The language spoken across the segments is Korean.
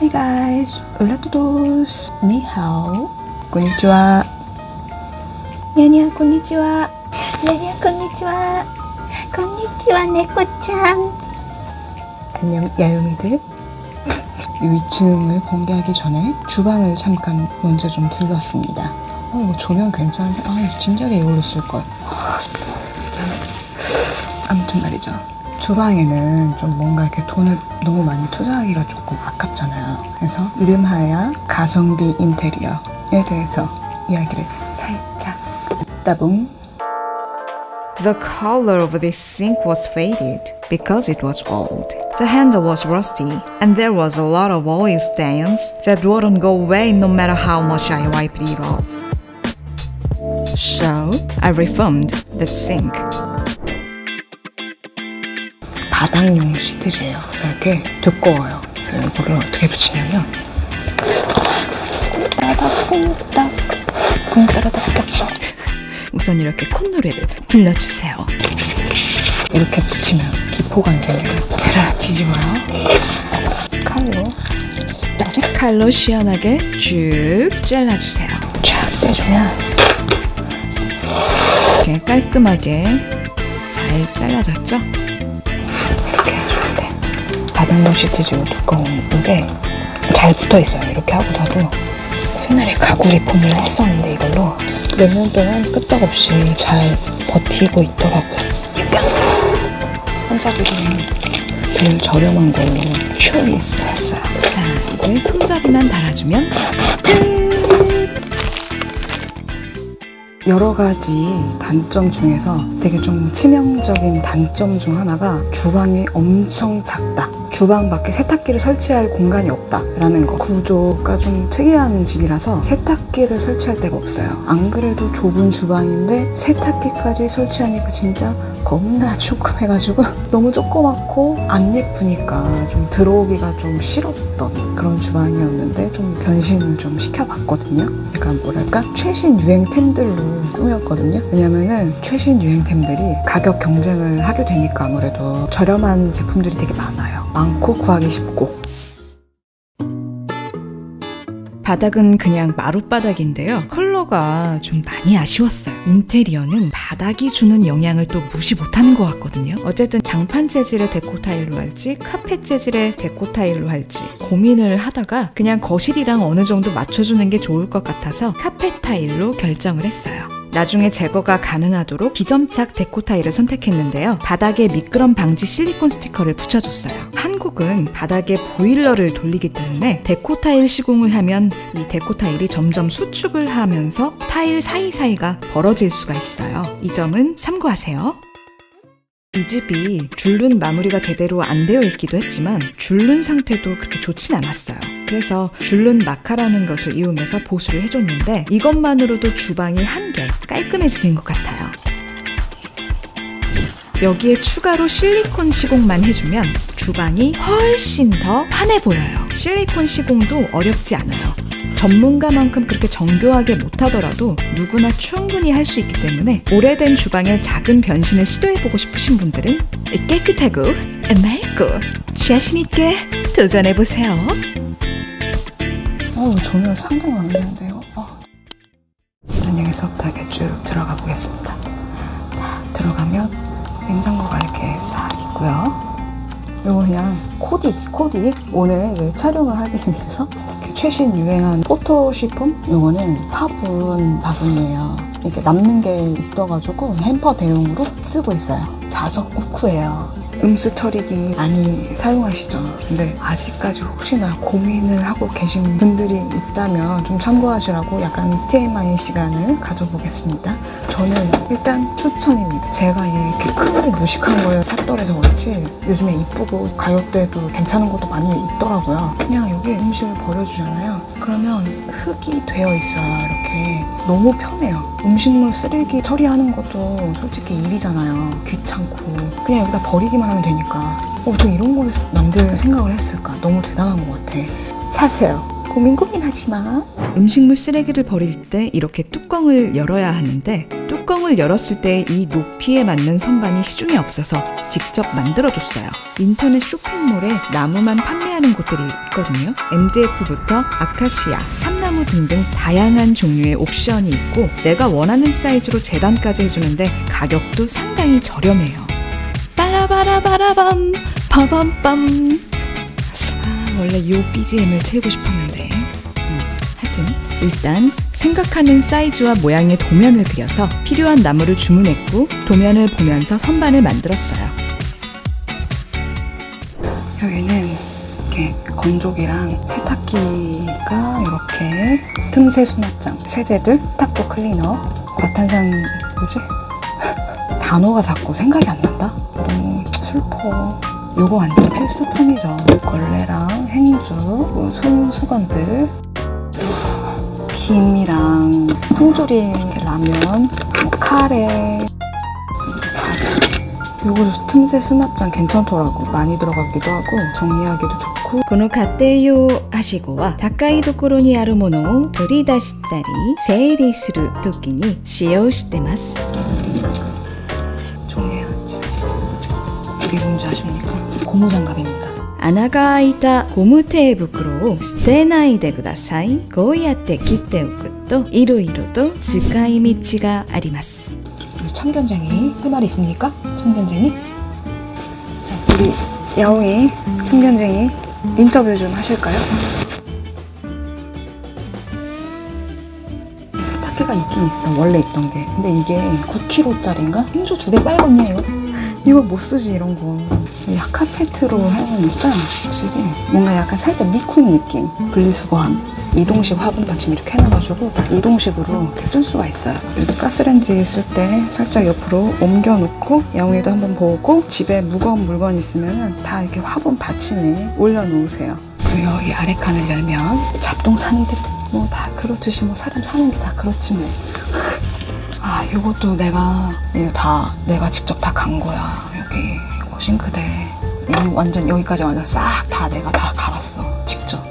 Hey guys, hola todos, ni hao, konnichiwa. 냐냐, konnichiwa. 냐냐, konnichiwa. konnichiwa, 네코짱. 안녕, 야유미들. 위층을 공개하기 전에 주방을 잠깐 먼저 좀 들렀습니다. 이거 조명 괜찮은데, 진작에 이걸로 쓸걸. 아무튼 말이죠. 주방에는 좀 뭔가 이렇게 돈을 너무 많이 투자하기가 조금 아깝잖아요. 그래서 이름하여 가성비 인테리어에 대해서 이야기를 살짝 따봉. The color of this sink was faded because it was old. The handle was rusty and there was a lot of oil stains that wouldn't go away no matter how much I wiped it off. So I reformed the sink. 바닥용 시트지예요. 그래서 이렇게 두꺼워요. 이거를 어떻게 붙이냐면 따다쿵딱 쿵따라닥닥. 우선 이렇게 콧노래를 불러주세요. 이렇게 붙이면 기포가 안 생겨요. 얘를 뒤집어요. 칼로 시원하게 쭉 잘라주세요. 쫙 떼주면 이렇게 깔끔하게 잘 잘라졌죠? 이렇게 해줘야 돼. 바닥용 시트지고 두꺼운 이게 잘 붙어있어요. 이렇게 하고서도 옛날에 가구 리폼을 했었는데 이걸로 몇 년 동안 끄떡없이 잘 버티고 있더라고요. 손잡이는 제일 저렴한 걸로 초이스 했어요. 자, 이제 손잡이만 달아주면 여러 가지 단점 중에서 되게 좀 치명적인 단점 중 하나가 주방이 엄청 작다. 주방 밖에 세탁기를 설치할 공간이 없다라는 거. 구조가 좀 특이한 집이라서 세탁기를 설치할 데가 없어요. 안 그래도 좁은 주방인데 세탁기까지 설치하니까 진짜 겁나 조그매가지고 너무 조그맣고 안 예쁘니까 좀 들어오기가 좀 싫었던 그런 주방이었는데 좀 변신을 좀 시켜봤거든요. 약간 뭐랄까 최신 유행템들로 꾸몄거든요. 왜냐면은 최신 유행템들이 가격 경쟁을 하게 되니까 아무래도 저렴한 제품들이 되게 많아요. 많고 구하기 쉽고. 바닥은 그냥 마룻바닥인데요. 컬러가 좀 많이 아쉬웠어요. 인테리어는 바닥이 주는 영향을 또 무시 못하는 것 같거든요. 어쨌든 장판 재질의 데코 타일로 할지 카펫 재질의 데코 타일로 할지 고민을 하다가 그냥 거실이랑 어느 정도 맞춰주는 게 좋을 것 같아서 카펫 타일로 결정을 했어요. 나중에 제거가 가능하도록 비점착 데코 타일을 선택했는데요. 바닥에 미끄럼 방지 실리콘 스티커를 붙여줬어요. 한국은 바닥에 보일러를 돌리기 때문에 데코 타일 시공을 하면 이 데코 타일이 점점 수축을 하면서 타일 사이사이가 벌어질 수가 있어요. 이 점은 참고하세요. 이 집이 줄눈 마무리가 제대로 안 되어 있기도 했지만 줄눈 상태도 그렇게 좋진 않았어요. 그래서 줄눈 마카라는 것을 이용해서 보수를 해줬는데 이것만으로도 주방이 한결 깔끔해지는 것 같아요. 여기에 추가로 실리콘 시공만 해주면 주방이 훨씬 더 환해 보여요. 실리콘 시공도 어렵지 않아요. 전문가만큼 그렇게 정교하게 못하더라도 누구나 충분히 할 수 있기 때문에 오래된 주방에 작은 변신을 시도해보고 싶으신 분들은 깨끗하고 맑고 자신있게 도전해보세요. 조명 상당히 많은데요. 일단 여기서부터 이렇게 쭉 들어가 보겠습니다. 딱 들어가면 냉장고가 이렇게 싹 있고요. 이거 그냥 코디 오늘 이제 촬영을 하기 위해서 최신 유행한 포토 시폰? 이거는 화분이에요. 이렇게 남는 게 있어가지고 햄퍼 대용으로 쓰고 있어요. 자석 후크예요. 음수 처리기 많이 사용하시죠? 근데 아직까지 혹시나 고민을 하고 계신 분들이 있다면 좀 참고하시라고 약간 TMI 시간을 가져보겠습니다. 저는 일단 추천입니다. 제가 이렇게 크고 무식한 걸 샀더라서 그렇지 요즘에 이쁘고 가격대도 괜찮은 것도 많이 있더라고요. 그냥 여기 음식을 버려주잖아요. 그러면 흙이 되어 있어요. 이렇게 너무 편해요. 음식물 쓰레기 처리하는 것도 솔직히 일이잖아요. 귀찮고 그냥 여기다 버리기만 하면 되니까 어떻게 이런 걸 남들 생각을 했을까? 너무 대단한 것 같아. 사세요. 고민하지 마. 음식물 쓰레기를 버릴 때 이렇게 뚜껑을 열어야 하는데 뚜껑을 뚜껑을 열었을 때 이 높이에 맞는 선반이 시중에 없어서 직접 만들어줬어요. 인터넷 쇼핑몰에 나무만 판매하는 곳들이 있거든요. MDF부터 아카시아, 삼나무 등등 다양한 종류의 옵션이 있고 내가 원하는 사이즈로 재단까지 해주는데 가격도 상당히 저렴해요. 빠라바라바라밤 빠밤빰. 원래 이 BGM을 틀고 싶었는데 하여튼 일단 생각하는 사이즈와 모양의 도면을 그려서 필요한 나무를 주문했고 도면을 보면서 선반을 만들었어요. 여기는 이렇게 건조기랑 세탁기가 이렇게 틈새 수납장, 세제들, 세탁조 클리너, 과탄산 뭐지? 단어가 자꾸 생각이 안 난다? 너무 슬퍼. 요거 완전 필수품이죠. 걸레랑 행주, 손수건들, 김이랑 통조림, 라면, 카레, 과자. 요거 틈새 수납장 괜찮더라고. 많이 들어가기도 하고 정리하기도 좋고. この家庭用はしごは高いところにあるものを取り出したり整理するときに使用してます。 정리해야지. 이게 뭔지 아십니까? 고무장갑입니다. 穴が開いたゴム手袋を捨てないでください。こうやって切っておくといろいろと使い道があります。 참견쟁이 할 말 있습니까? 참견쟁이? 자, 우리 야옹이 참견쟁이 인터뷰 좀 하실까요? 세탁기가 있긴 있어. 원래 있던 게. 근데 이게 9kg짜리인가? 행주 2개 빨갛네요. 이거 못 쓰지 이런 거. 카페트로 해놓으니까 확실히 뭔가 약간 살짝 미쿵 느낌. 분리수거함. 이동식 화분 받침 이렇게 해놔가지고 이동식으로 이렇게 쓸 수가 있어요. 이렇게 가스레인지 있을 때 살짝 옆으로 옮겨놓고 야옹이도 한번 보고 집에 무거운 물건 있으면 다 이렇게 화분 받침에 올려놓으세요. 그리고 여기 아래 칸을 열면 잡동사니들 뭐 다 그렇듯이 뭐 사람 사는 게 다 그렇지 뭐. 아 요것도 내가 이거 다 내가 직접 다 간 거야. 여기 이거 싱크대 이거 완전 여기까지 완전 싹 다 내가 다 갈았어 직접.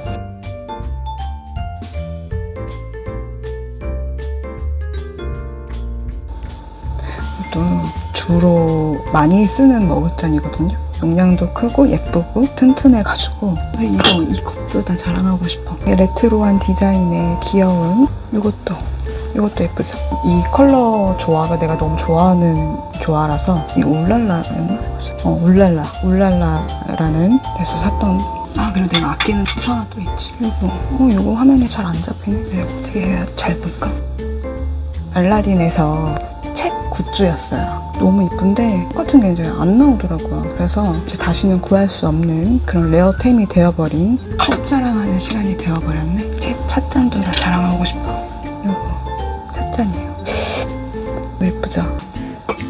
주로 많이 쓰는 머그잔이거든요. 용량도 크고 예쁘고 튼튼해가지고 이것도 다 자랑하고 싶어. 레트로한 디자인의 귀여운 이것도 예쁘죠? 이 컬러 조화가 내가 너무 좋아하는 조화라서 이 울랄라였나? 울랄라라는 데서 샀던. 아 그리고 내가 아끼는 소파 하나 또 있지. 이거 화면에 잘 안 잡히네. 내가 어떻게 해야 잘 보일까? 알라딘에서 책 굿즈였어요. 너무 이쁜데 똑같은 게 이제 안 나오더라고요. 그래서 이제 다시는 구할 수 없는 그런 레어템이 되어버린 책 자랑하는 시간이 되어버렸네. 책 찻잔도 다 자랑하고 싶어. 요거 찻잔이에요. 예쁘죠?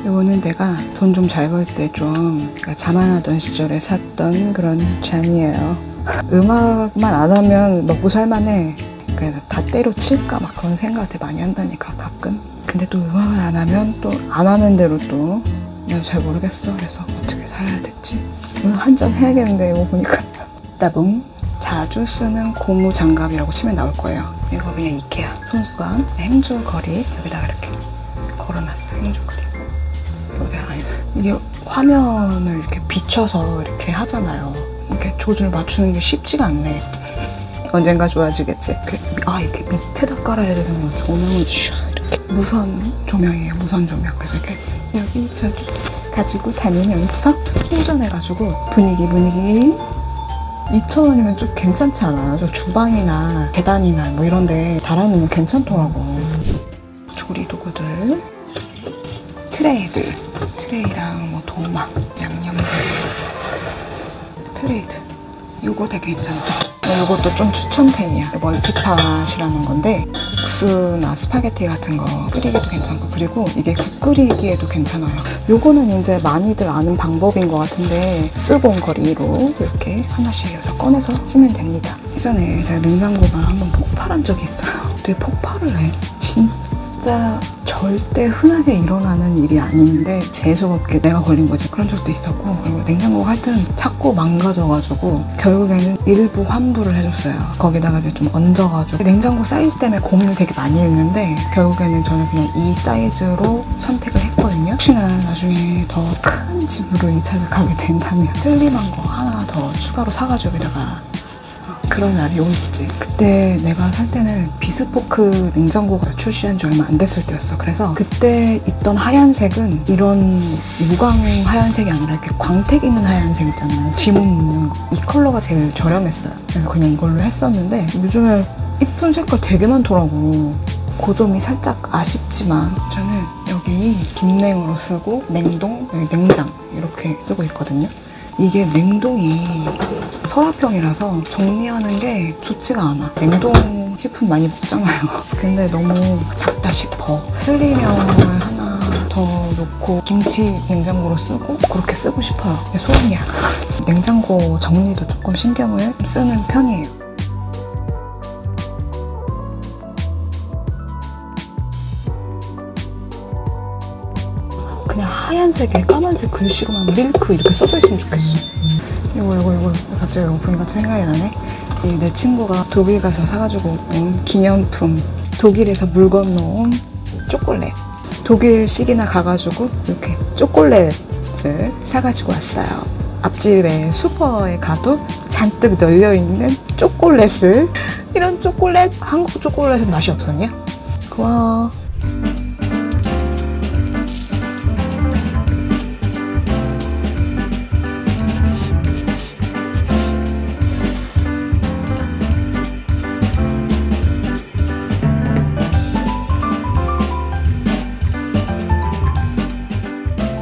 요거는 내가 돈 좀 잘 벌 때 좀 자만하던 시절에 샀던 그런 잔이에요. 음악만 안 하면 먹고 살만해. 그러니까 다 때려칠까 막 그런 생각을 되게 많이 한다니까 가끔. 근데 또 음악을 안 하면 또 안 하는 대로 또 내가 잘 모르겠어. 그래서 어떻게 살아야 될지 오늘 한잔 해야겠는데 이거 보니까 따봉. 자주 쓰는 고무 장갑이라고 치면 나올 거예요. 이거 그냥 이케아 손수건 행주거리 여기다가 이렇게 걸어놨어요. 행주거리. 이게 화면을 이렇게 비춰서 이렇게 하잖아요. 이렇게 조절 맞추는 게 쉽지가 않네. 언젠가 좋아지겠지. 이렇게 밑에다 깔아야 되는 조명을 이렇게 무선 조명이에요. 무선 조명. 그래서 이렇게 여기저기 가지고 다니면서 충전해가지고 분위기 2,000원이면 좀 괜찮지 않아요? 저 주방이나 계단이나 뭐 이런데 달아놓으면 괜찮더라고. 조리 도구들, 트레이랑 뭐 도마, 양념들, 트레이들. 요거 되게 괜찮다. 이것도 좀 추천템이야. 멀티팟이라는 건데 국수나 스파게티 같은 거 끓이기도 괜찮고 그리고 이게 국 끓이기에도 괜찮아요. 요거는 이제 많이들 아는 방법인 것 같은데 스본 거리로 이렇게 하나씩 해서 꺼내서 쓰면 됩니다. 예전에 제가 냉장고가 한번 폭발한 적이 있어요. 어떻게 폭발을 해? 진짜 진짜 절대 흔하게 일어나는 일이 아닌데 재수가 없게 내가 걸린 거지. 그런 적도 있었고, 그리고 냉장고가 하여튼 자꾸 망가져가지고 결국에는 일부 환불을 해줬어요. 거기다가 이제 좀 얹어가지고 냉장고 사이즈 때문에 고민을 되게 많이 했는데 결국에는 저는 그냥 이 사이즈로 선택을 했거든요. 혹시나 나중에 더 큰 집으로 이사를 가게 된다면 슬림한 거 하나 더 추가로 사가지고 여기다가 그런 날이 오겠지. 그때 내가 살 때는 비스포크 냉장고가 출시한 지 얼마 안 됐을 때였어. 그래서 그때 있던 하얀색은 이런 무광 하얀색이 아니라 이렇게 광택 있는 하얀색 있잖아요. 지문 있는 거. 이 컬러가 제일 저렴했어요. 그래서 그냥 이걸로 했었는데 요즘에 이쁜 색깔 되게 많더라고. 그 점이 살짝 아쉽지만 저는 여기 김냉으로 쓰고 냉동, 여기 냉장 이렇게 쓰고 있거든요. 이게 냉동이 서랍형이라서 정리하는 게 좋지가 않아. 냉동 식품 많이 먹잖아요. 근데 너무 작다 싶어. 슬림형을 하나 더 놓고 김치 냉장고로 쓰고 그렇게 쓰고 싶어요. 소원이야. 냉장고 정리도 조금 신경을 쓰는 편이에요. 그냥 하얀색에 까만색 글씨로만 밀크 이렇게 써져 있으면 좋겠어. 이거 갑자기 이거 보니까 또 생각이 나네. 내 친구가 독일 가서 사가지고 온 기념품, 독일에서 물 건너온 초콜릿. 독일식이나 가가지고 이렇게 초콜릿을 사가지고 왔어요. 앞집에 슈퍼에 가도 잔뜩 널려있는 초콜릿을. 이런 초콜릿, 한국 초콜릿은 맛이 없었냐? 고마워.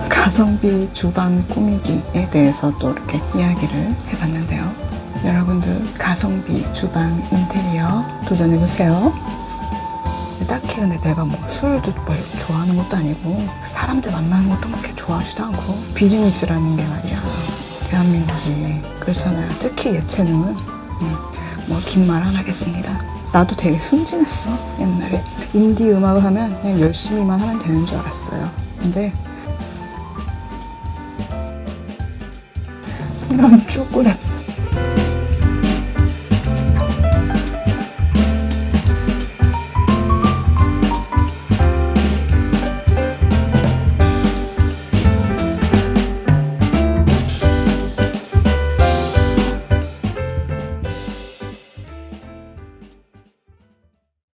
가성비 주방 꾸미기에 대해서 또 이렇게 이야기를 해봤는데요. 여러분들 가성비 주방 인테리어 도전해보세요. 딱히 근데 내가 뭐 술을 좋아하는 것도 아니고 사람들 만나는 것도 그렇게 좋아하지도 않고 비즈니스라는 게 말이야. 대한민국이 그렇잖아요. 특히 예체능은 뭐 긴 말 안 하겠습니다. 나도 되게 순진했어 옛날에. 인디 음악을 하면 그냥 열심히만 하면 되는 줄 알았어요. 근데 이런 초콜릿